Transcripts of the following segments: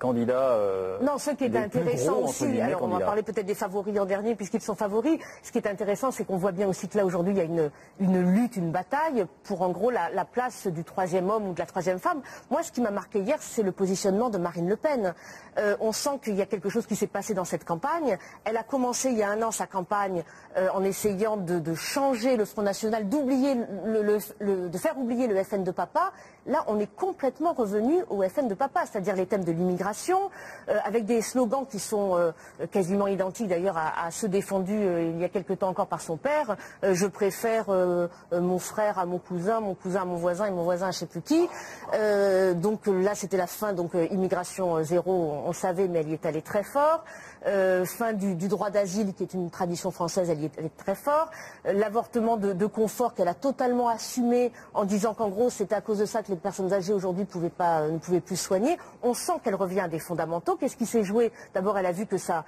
candidats. Non, ce qui est intéressant aussi, alors on va parler peut-être des favoris en dernier puisqu'ils sont favoris. Ce qui est intéressant, c'est qu'on voit bien aussi que là aujourd'hui il y a une lutte, une bataille pour en gros la place du troisième homme ou de la troisième femme. Moi, ce qui m'a marqué hier, c'est le positionnement de Marine Le Pen. On sent qu'il y a quelque chose qui s'est passé dans cette campagne. Elle a commencé il y a un an sa campagne en essayant de changer le Front National, d'oublier de faire oublier le FN de papa. Là, on est complètement revenu au FN de papa, c'est-à-dire les thèmes de l'immigration, avec des slogans qui sont quasiment identiques d'ailleurs à ceux défendus il y a quelque temps encore par son père. Je préfère mon frère à mon cousin à mon voisin et mon voisin à je ne sais plus qui. Donc là, c'était la fin, donc immigration zéro, on savait, mais elle y est allée très fort. Fin du droit d'asile, qui est une tradition française, elle y est allée très fort. L'avortement de confort qu'elle a totalement assumé en disant qu'en gros, c'était à cause de ça que les personnes âgées aujourd'hui ne pouvaient plus soigner. On sent qu'elle revient à des fondamentaux. Qu'est-ce qui s'est joué? D'abord, elle a vu que sa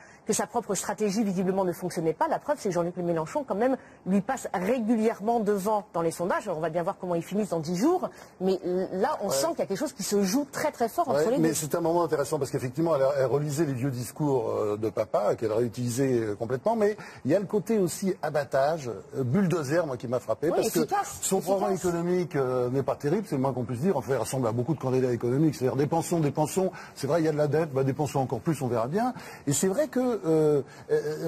propre stratégie, visiblement, ne fonctionnait pas. La preuve, c'est que Jean-Luc Mélenchon, quand même, lui passe régulièrement devant dans les sondages. Alors, on va bien voir comment ils finissent dans 10 jours. Mais là, on sent qu'il y a quelque chose qui se joue très, très fort entre les deux. Mais c'est un moment intéressant parce qu'effectivement, elle relisait les vieux discours de papa, qu'elle réutilisait complètement. Mais il y a le côté aussi abattage, bulldozer, moi, qui m'a frappé. Parce que son programme économique n'est pas terrible, c'est le moins qu'on puisse dire. Enfin, il ressemble à beaucoup de candidats économiques. C'est-à-dire dépensons. C'est vrai, il y a de la dette, dépensons encore plus, on verra bien. Et c'est vrai que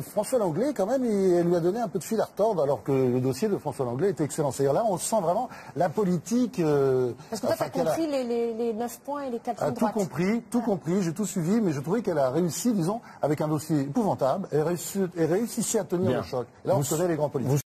François Langlais, quand même, elle lui a donné un peu de fil à retordre, alors que le dossier de François Langlais était excellent. C'est-à-dire là, on sent vraiment la politique. Parce que toi, tu as compris les 9 points et les 4 points de droite. Tout compris, j'ai tout suivi, mais je trouvais qu'elle a réussi, disons, avec un dossier épouvantable, et réussissait à tenir le choc. Et là, on connaît les grands politiques.